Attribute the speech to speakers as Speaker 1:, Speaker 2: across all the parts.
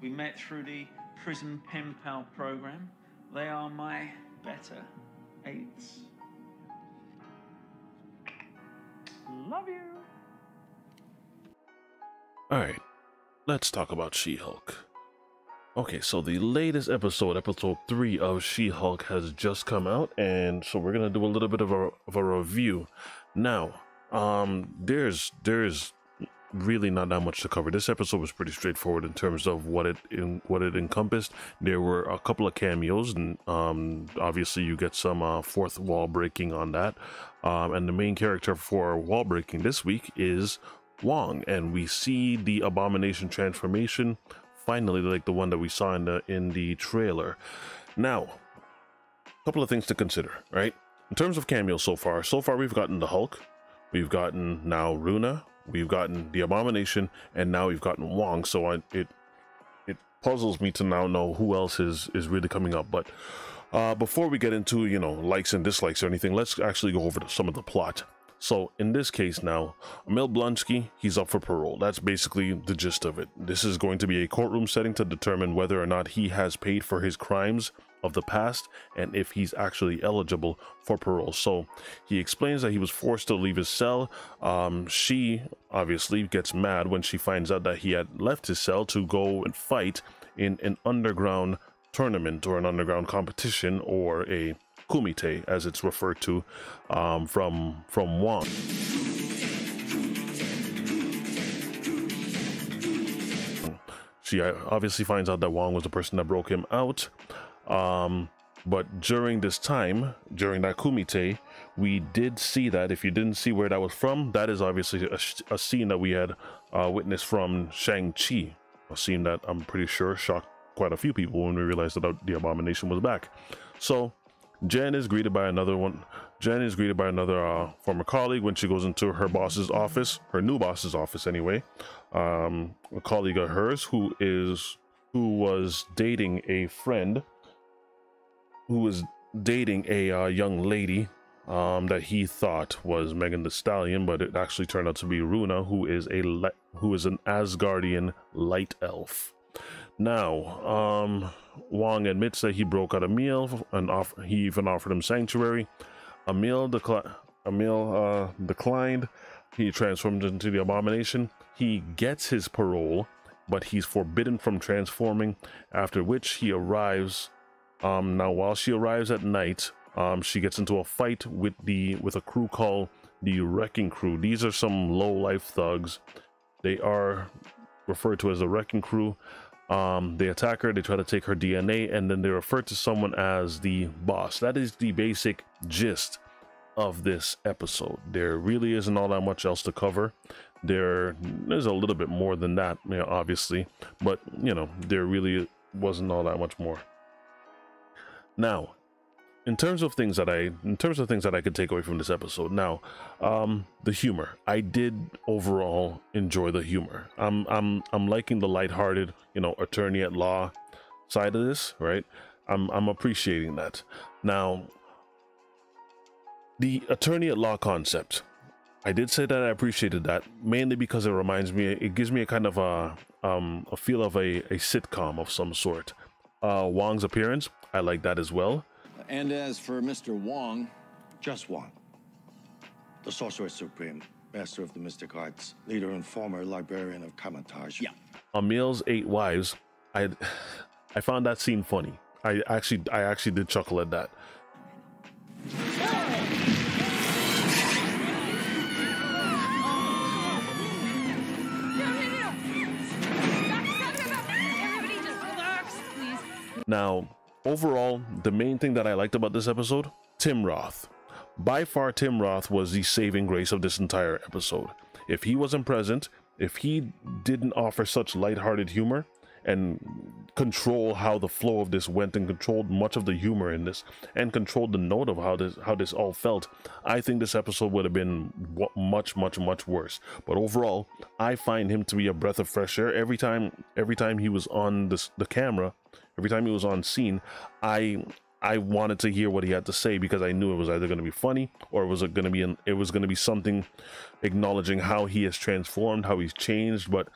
Speaker 1: We met through the prison pen pal program. They are my better eights. Love you.
Speaker 2: Alright, let's talk about She-Hulk. Okay, so the latest episode, episode 3 of She-Hulk, has just come out, and so we're gonna do a little bit of a review. Now, there's really not that much to cover. This episode was pretty straightforward in terms of what it encompassed. There were a couple of cameos, and obviously you get some fourth wall breaking on that. And the main character for wall breaking this week is Wong, and we see the Abomination transformation finally, like the one that we saw in the trailer. Now, a couple of things to consider, right? In terms of cameos so far we've gotten the Hulk, we've gotten now Runa, we've gotten the Abomination, and now we've gotten Wong. So it puzzles me to now know who else is really coming up. But before we get into, you know, likes and dislikes or anything, let's actually go over some of the plot. So in this case now, Emil Blonsky, he's up for parole. That's basically the gist of it. This is going to be a courtroom setting to determine whether or not he has paid for his crimes of the past and if he's actually eligible for parole. So he explains that he was forced to leave his cell. She obviously gets mad when she finds out that he had left his cell to go and fight in an underground tournament or an underground competition, or a kumite as it's referred to, from Wong. She obviously finds out that Wong was the person that broke him out. But during this time, during that kumite, we did see that. If you didn't see where that was from, that is obviously a scene that we had witnessed from Shang-Chi, a scene that I'm pretty sure shocked quite a few people when we realized that the Abomination was back. So Jen is greeted by another former colleague when she goes into her boss's office, her new boss's office anyway. A colleague of hers who was dating a friend, who was dating a young lady that he thought was Megan Thee Stallion, but it actually turned out to be Runa, who is an Asgardian light elf. Now, Wong admits that he broke out Emil, and he even offered him sanctuary. Emil declined. He transformed into the Abomination. He gets his parole, but he's forbidden from transforming, after which he arrives. Now, while she arrives at night, she gets into a fight with a crew called the Wrecking Crew. These are some low-life thugs. They are referred to as the Wrecking Crew. They attack her, they try to take her DNA, and then they refer to someone as the boss. That is the basic gist of this episode. There really isn't all that much else to cover. There's a little bit more than that, you know, obviously, but you know, there really wasn't all that much more. Now, in terms of things that I could take away from this episode, now, the humor. I did overall enjoy the humor. I'm liking the lighthearted, you know, attorney at law side of this, right? I'm appreciating that. Now, the attorney at law concept, I did say that I appreciated that, mainly because it gives me a kind of a feel of a sitcom of some sort. Wong's appearance, I like that as well.
Speaker 3: And as for Mr. Wong, just Wong, the Sorcerer Supreme, master of the mystic arts, leader and former librarian of Kamatage. Yeah.
Speaker 2: Emil's 8 wives, I found that scene funny. I actually did chuckle at that. Now, overall, the main thing that I liked about this episode, Tim Roth. By far, Tim Roth was the saving grace of this entire episode. If he wasn't present, if he didn't offer such lighthearted humor and control how the flow of this went, and controlled much of the humor in this, and controlled the note of how this all felt, I think this episode would have been much worse. But overall, I find him to be a breath of fresh air. Every time he was on the camera, every time he was on scene, I wanted to hear what he had to say, because I knew it was either going to be funny, or it was going to be something acknowledging how he has transformed, how he's changed. But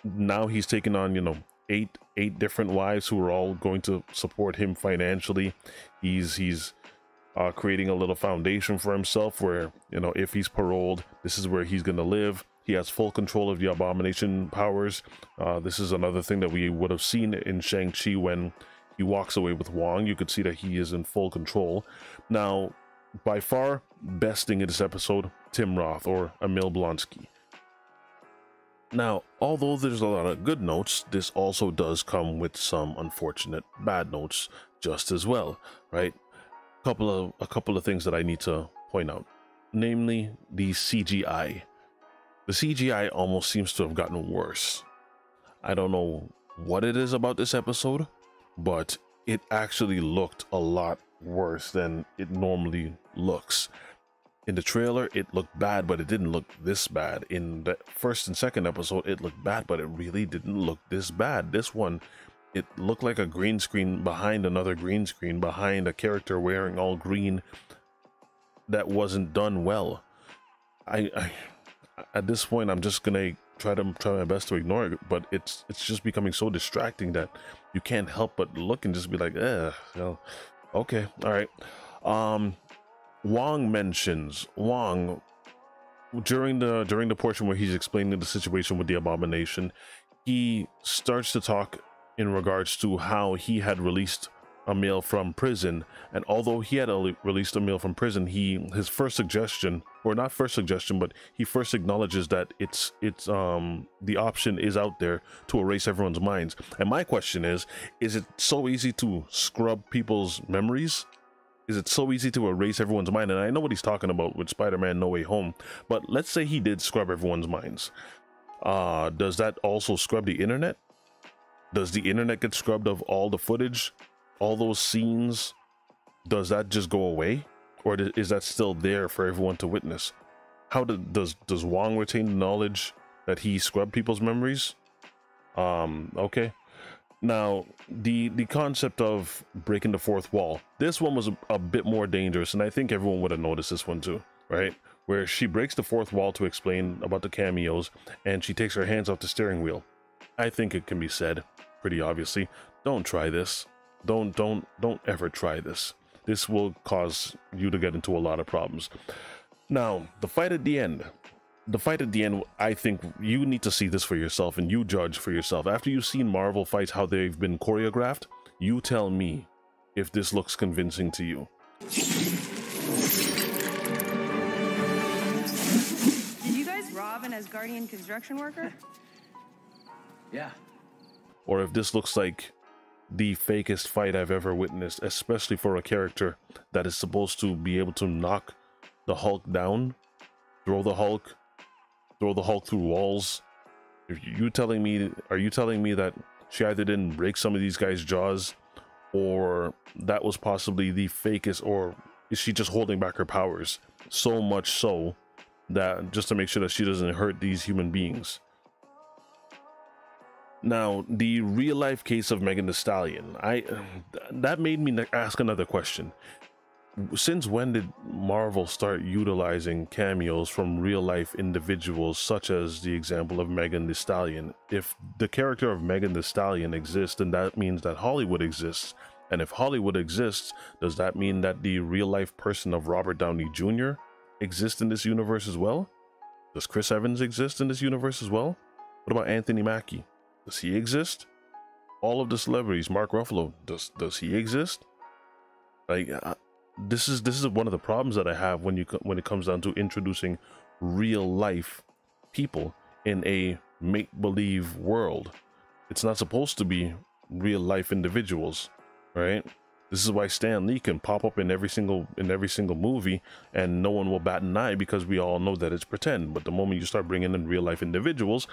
Speaker 2: now he's taken on, you know, eight different wives who are all going to support him financially. He's creating a little foundation for himself where, you know, if he's paroled, this is where he's going to live. He has full control of the abomination powers. This is another thing that we would have seen in Shang-Chi when he walks away with Wong. You could see that he is in full control. Now, by far, best thing in this episode, Tim Roth or Emil Blonsky. Now, although there's a lot of good notes, this also does come with some unfortunate bad notes just as well, right? A couple of things that I need to point out, namely the CGI. The CGI almost seems to have gotten worse. I don't know what it is about this episode, but it actually looked a lot worse than it normally looks. In the trailer, it looked bad, but it didn't look this bad. In the first and second episode, it looked bad, but it really didn't look this bad. This one, it looked like a green screen behind another green screen behind a character wearing all green. That wasn't done well. I at this point, I'm just gonna try my best to ignore it, but it's just becoming so distracting that you can't help but look and just be like, you know, okay, all right. Wong during the portion where he's explaining the situation with the abomination, he starts to talk in regards to how he had released Emil from prison, and although he had released Emil from prison, his first suggestion, or not first suggestion, but he first acknowledges that it's the option is out there to erase everyone's minds. And my question is it so easy to scrub people's memories? Is it so easy to erase everyone's mind? And I know what he's talking about with Spider-Man No Way Home, but let's say he did scrub everyone's minds. Does that also scrub the internet? Does the internet get scrubbed of all the footage, all those scenes? Does that just go away, or is that still there for everyone to witness? How does Wong retain the knowledge that he scrubbed people's memories? Okay. Now, the concept of breaking the fourth wall, this one was a bit more dangerous, and I think everyone would have noticed this one too, right? Where she breaks the fourth wall to explain about the cameos, and she takes her hands off the steering wheel. I think it can be said pretty obviously, don't try this. Don't ever try this. This will cause you to get into a lot of problems. Now, the fight at the end, I think you need to see this for yourself and you judge for yourself. After you've seen Marvel fights, how they've been choreographed, you tell me if this looks convincing to you.
Speaker 4: Did you guys rob an Asgardian construction worker?
Speaker 5: Yeah.
Speaker 2: Or if this looks like the fakest fight I've ever witnessed, especially for a character that is supposed to be able to knock the Hulk down, throw the Hulk through walls. Are you telling me that she either didn't break some of these guys' jaws, or that was possibly the fakest, or is she just holding back her powers so much so that just to make sure that she doesn't hurt these human beings? Now, the real life case of Megan Thee Stallion, that made me ask another question. Since when did Marvel start utilizing cameos from real life individuals, such as the example of Megan Thee Stallion? If the character of Megan Thee Stallion exists, then that means that Hollywood exists. And if Hollywood exists, does that mean that the real life person of Robert Downey Jr. exists in this universe as well? Does Chris Evans exist in this universe as well? What about Anthony Mackie? Does he exist? All of the celebrities, Mark Ruffalo, does he exist? Like, this is one of the problems that I have when it comes down to introducing real life people in a make-believe world. It's not supposed to be real life individuals, right? This is why Stan Lee can pop up in every single movie and no one will bat an eye, because we all know that it's pretend. But the moment you start bringing in real life individuals,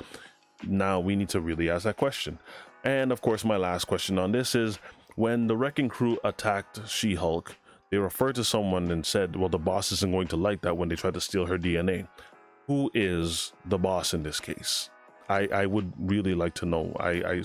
Speaker 2: now we need to really ask that question. And of course, my last question on this is, when the Wrecking Crew attacked She-Hulk, they referred to someone and said, well, the boss isn't going to like that when they try to steal her DNA. Who is the boss in this case? I would really like to know. I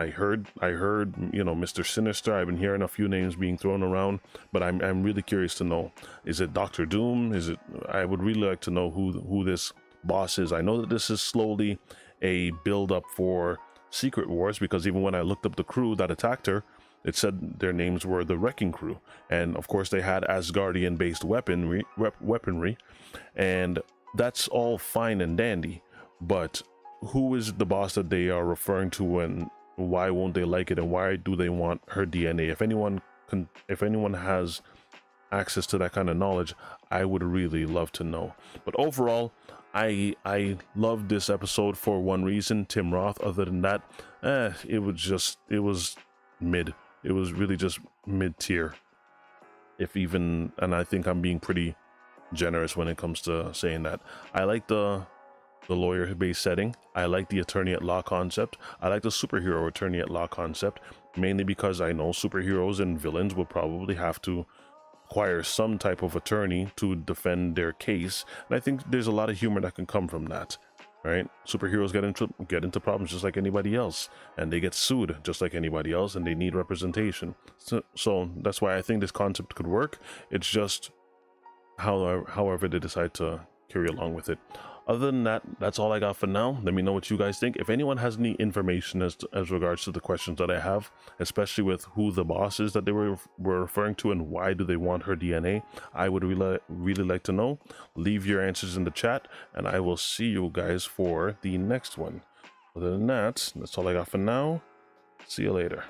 Speaker 2: heard, you know, Mr. Sinister. I've been hearing a few names being thrown around, but I'm really curious to know. Is it Doctor Doom? Is it? I would really like to know who this boss is. I know that this is slowly a build up for Secret Wars, because even when I looked up the crew that attacked her, it said their names were the Wrecking Crew. And of course they had Asgardian-based weaponry, and that's all fine and dandy. But who is the boss that they are referring to, and why won't they like it, and why do they want her DNA? If anyone has access to that kind of knowledge, I would really love to know. But overall, I loved this episode for one reason, Tim Roth. Other than that, it was mid. It was really just mid-tier, if even, and I think I'm being pretty generous when it comes to saying that. I like the lawyer-based setting. I like the attorney at law concept. I like the superhero attorney at law concept, mainly because I know superheroes and villains will probably have to acquire some type of attorney to defend their case, and I think there's a lot of humor that can come from that. Right? Superheroes get into problems just like anybody else, and they get sued just like anybody else, and they need representation. So that's why I think this concept could work. It's just however they decide to carry along with it. Other than that, that's all I got for now. Let me know what you guys think. If anyone has any information as regards to the questions that I have, especially with who the boss is that they were referring to and why do they want her DNA, I would really like to know. Leave your answers in the chat, and I will see you guys for the next one. Other than that, that's all I got for now. See you later.